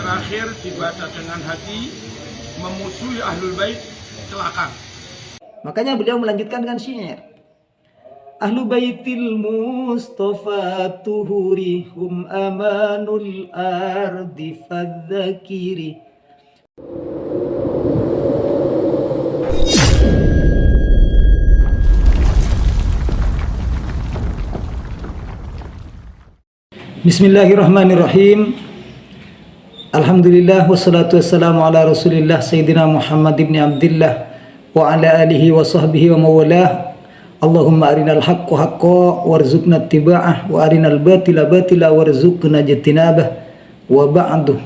terakhir dibaca dengan hati, memusuhi ahlul bait celaka. Makanya beliau melanjutkan dengan syair. Ahlu baitil Mustafa tuhuri hum amanul ardi fadzakiri. Bismillahirrahmanirrahim. Alhamdulillah wassalatu wassalamu ala Rasulillah Sayyidina Muhammad ibn Abdillah wa ala alihi wa sahbihi wa mawalah. Allahumma arinal haqqa haqqa warzuqna ittiba'ah wa arinal batila batila warzuqna ijtinabah wa ba'du.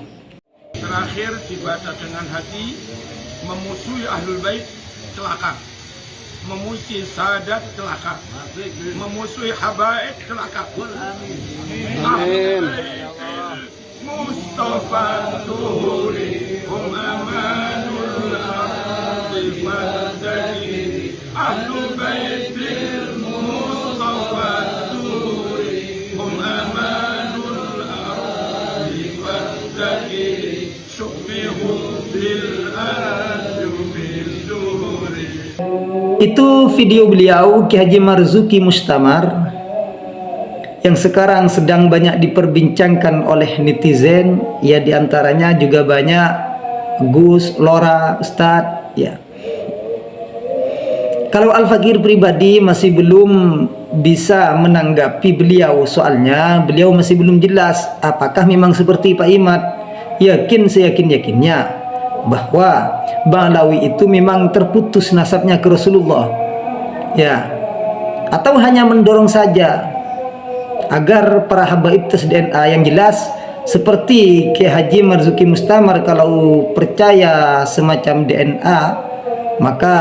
Terakhir dibaca dengan hati, memusuhi ahlul bait celaka, memusuhi sadat celaka, memusuhi habaib celaka. Amin. Mustafa tuhuri hum amanul ardi fadzakiri. Ahlul baitil Mustafa tuhuri hum amanul ardi fadzakiri. Syubbihu bil ardi bil duhuri. Itu video beliau Ki Haji Marzuki Mustamar yang sekarang sedang banyak diperbincangkan oleh netizen, ya diantaranya juga banyak Gus, Lora, Ustadz, ya. Kalau Al-Fakir pribadi masih belum bisa menanggapi beliau, soalnya beliau masih belum jelas apakah memang seperti Pak Imad. Yakin seyakin-yakinnya bahwa Bang Alawi itu memang terputus nasabnya ke Rasulullah, ya, atau hanya mendorong saja agar para habaib tes DNA yang jelas. Seperti Ki Haji Marzuki Mustamar, kalau percaya semacam DNA, maka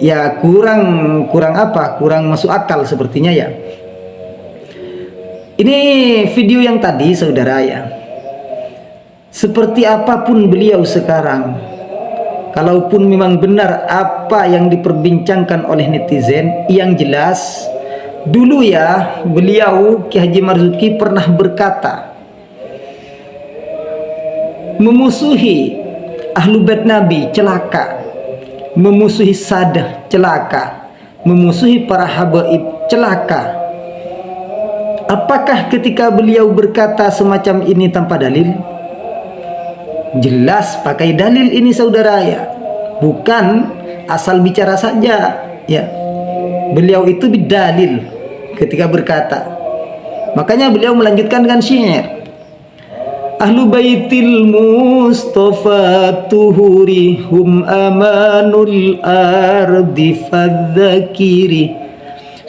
ya kurang masuk akal sepertinya, ya. Ini video yang tadi, saudara, ya. Seperti apapun beliau sekarang, kalaupun memang benar apa yang diperbincangkan oleh netizen, yang jelas dulu, ya, beliau Ki Haji Marzuki pernah berkata, memusuhi ahlu bait Nabi celaka, memusuhi sadah celaka, memusuhi para habaib celaka. Apakah ketika beliau berkata semacam ini tanpa dalil? Jelas pakai dalil ini, saudara, ya. Bukan asal bicara saja, ya. Beliau itu bidalil ketika berkata. Makanya beliau melanjutkan dengan syair. Ahlu baitil Mustafa tuhuri hum amanul ardi fadzakiri.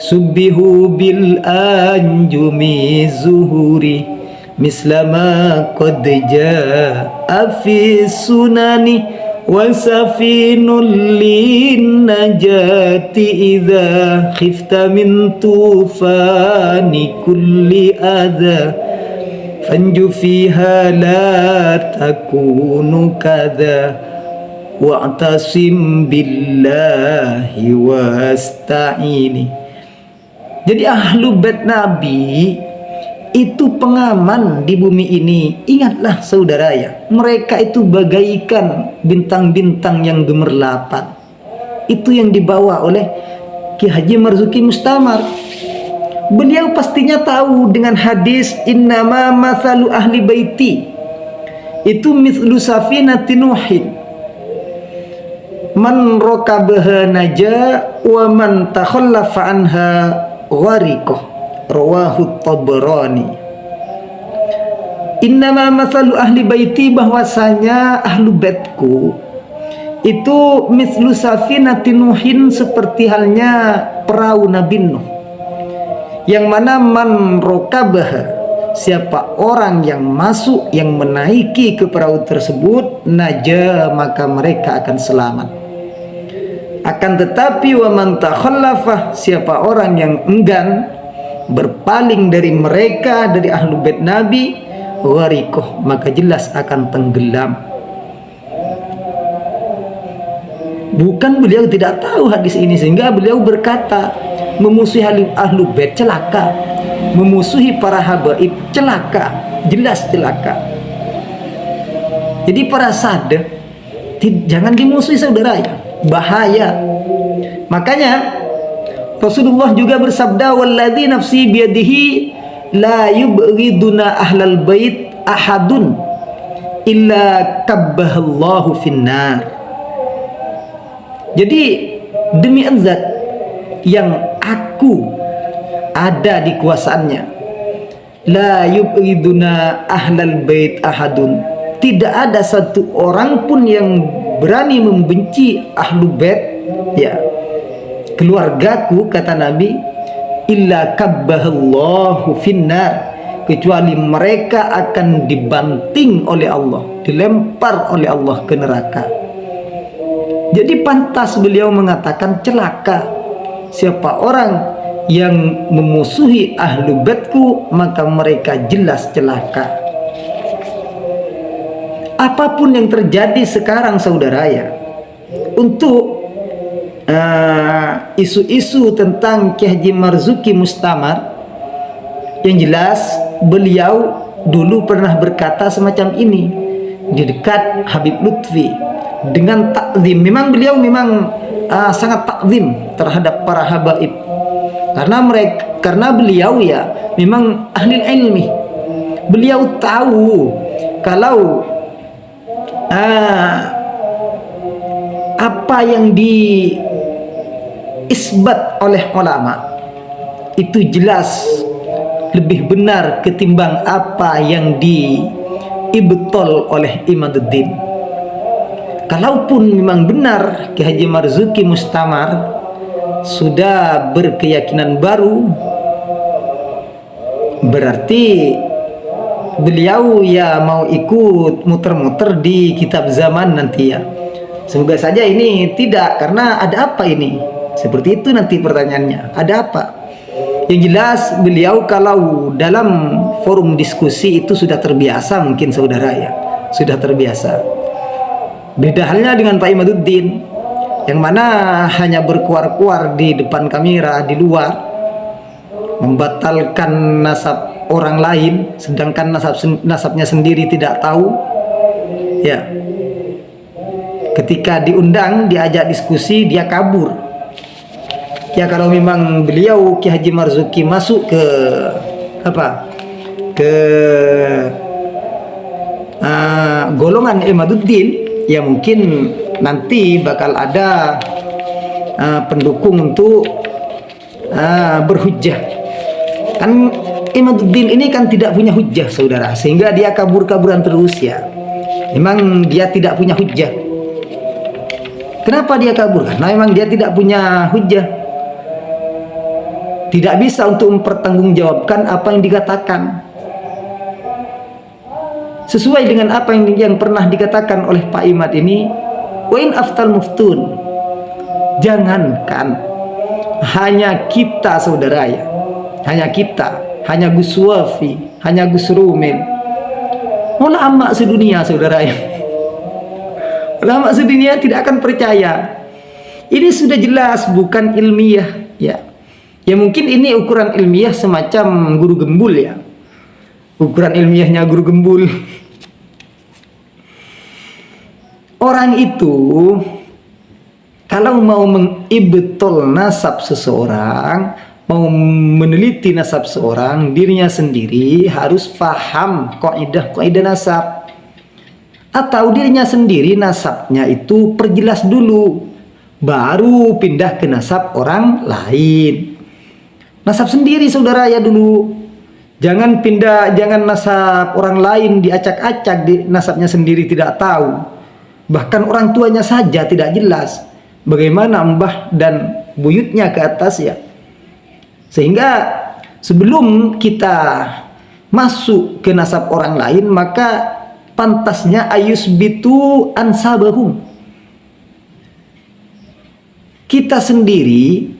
Subbihu bil anjumi zuhuri. Mislama qad jaa fi sunani wa safinul lin najati idza khifta min tufani kulli adha fanju fiha la takunu kadha wa'tasim billahi wasta'ini. Jadi ahlu bait Nabi itu pengaman di bumi ini. Ingatlah, saudara, ya, mereka itu bagaikan bintang-bintang yang gemerlapan. Itu yang dibawa oleh Ki Haji Marzuki Mustamar. Beliau pastinya tahu dengan hadis innama mathalu ahli baiti itu mithlu safinati nuhin man rakabaha naja wa man takhallafa anha gharikah. Rawahu Tabrani. Innama mathalu ahli baiti, bahwasanya ahlu baitku itu mislu safinati nuhin, seperti halnya perahu Nabi Nuh, yang mana man rokabaha, siapa orang yang masuk, yang menaiki ke perahu tersebut, naja, maka mereka akan selamat. Akan tetapi wa man takhallafa, siapa orang yang enggan, berpaling dari mereka, dari ahlu bait Nabi, gharikoh, maka jelas akan tenggelam. Bukan beliau tidak tahu hadis ini, sehingga beliau berkata memusuhi ahlu bait celaka, memusuhi para habaib celaka, jelas celaka. Jadi para sadeh jangan dimusuhi saudara ya, bahaya. Makanya Rasulullah juga bersabda, walladzi nafsi biyadihi la yubghiduna ahlal bait ahadun illa kabbahallahu finnar. Jadi demi zat yang aku ada di kuasaannya, la yubghiduna ahlal bait ahadun, tidak ada satu orang pun yang berani membenci ahlu bait, ya, keluargaku, kata Nabi, illa kabbahallahu finnar, kecuali mereka akan dibanting oleh Allah, dilempar oleh Allah ke neraka. Jadi pantas beliau mengatakan, celaka siapa orang yang memusuhi ahlu baitku, maka mereka jelas celaka. Apapun yang terjadi sekarang saudara ya, untuk isu-isu tentang Ki Haji Marzuki Mustamar, yang jelas beliau dulu pernah berkata semacam ini di dekat Habib Lutfi dengan takzim. Memang beliau sangat takzim terhadap para habaib, karena beliau ya memang ahli ilmi. Beliau tahu kalau apa yang diisbat oleh ulama itu jelas lebih benar ketimbang apa yang diibtol oleh Imaduddin. Kalaupun memang benar Ki Haji Marzuki Mustamar sudah berkeyakinan baru, berarti beliau ya mau ikut muter-muter di kitab zaman nanti ya. Semoga saja ini tidak, karena ada apa ini? Seperti itu nanti pertanyaannya, ada apa? Yang jelas beliau kalau dalam forum diskusi itu sudah terbiasa, mungkin saudara ya, sudah terbiasa. Beda halnya dengan Pak Imaduddin, yang mana hanya berkuar-kuar di depan kamera, di luar, membatalkan nasab orang lain, sedangkan nasabnya sendiri tidak tahu. Ya, ketika diundang, diajak diskusi, dia kabur. Ya, kalau memang beliau Ki Haji Marzuki masuk ke golongan Imaduddin, ya mungkin nanti bakal ada pendukung untuk berhujjah. Kan Imaduddin ini kan tidak punya hujjah saudara, sehingga dia kabur-kaburan terus ya. Memang dia tidak punya hujjah. Kenapa dia kabur? Karena memang dia tidak punya hujjah, tidak bisa untuk mempertanggungjawabkan apa yang dikatakan sesuai dengan apa yang pernah dikatakan oleh Pak Imad ini. Wa in aftal muftun, jangankan hanya kita saudara ya, hanya kita, hanya Gus Wafi, hanya Gus Rumil, ulama sedunia saudara ya, ulama sedunia tidak akan percaya. Ini sudah jelas bukan ilmiah ya. Ya mungkin ini ukuran ilmiah semacam guru gembul ya, ukuran ilmiahnya guru gembul. Orang itu kalau mau mengibtol nasab seseorang, mau meneliti nasab seorang, dirinya sendiri harus paham kaidah nasab, atau dirinya sendiri nasabnya itu perjelas dulu, baru pindah ke nasab orang lain. Nasab sendiri saudara ya dulu, jangan nasab orang lain diacak-acak, di nasabnya sendiri tidak tahu. Bahkan orang tuanya saja tidak jelas bagaimana mbah dan buyutnya ke atas ya. Sehingga sebelum kita masuk ke nasab orang lain, maka pantasnya ayusbitu ansabahum. Kita sendiri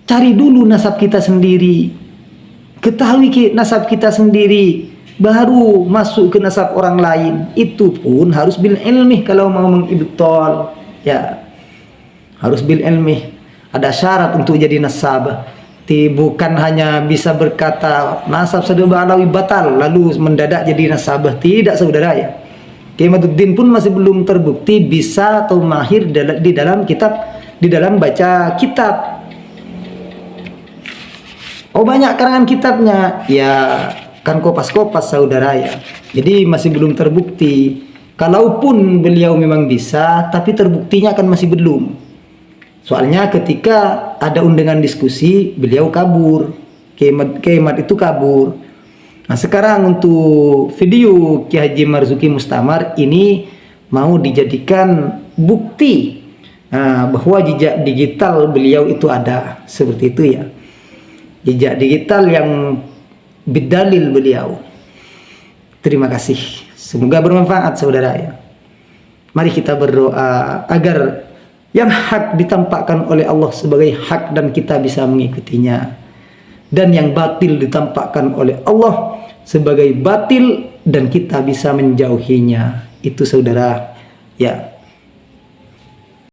cari dulu nasab kita sendiri, ketahui nasab kita sendiri, baru masuk ke nasab orang lain. Itu pun harus bil ilmi kalau mau mengibtol ya, harus bil ilmi. Ada syarat untuk jadi nasabah. Bukan hanya bisa berkata nasab Sadul Ba'alawi batal lalu mendadak jadi nasabah, tidak saudara ya. Kiai Imaduddin pun masih belum terbukti bisa atau mahir di dalam baca kitab. Oh, banyak karangan kitabnya, ya kan kopas-kopas saudara ya. Jadi masih belum terbukti. Kalaupun beliau memang bisa, tapi terbuktinya kan masih belum. Soalnya ketika ada undangan diskusi, beliau kabur. Kiai Imad itu kabur. Nah, sekarang untuk video Kiai Haji Marzuki Mustamar ini mau dijadikan bukti bahwa jejak digital beliau itu ada, seperti itu ya. Jejak digital yang bidalil beliau. Terima kasih. Semoga bermanfaat saudara ya. Mari kita berdoa agar yang hak ditampakkan oleh Allah sebagai hak dan kita bisa mengikutinya. Dan yang batil ditampakkan oleh Allah sebagai batil dan kita bisa menjauhinya. Itu saudara ya.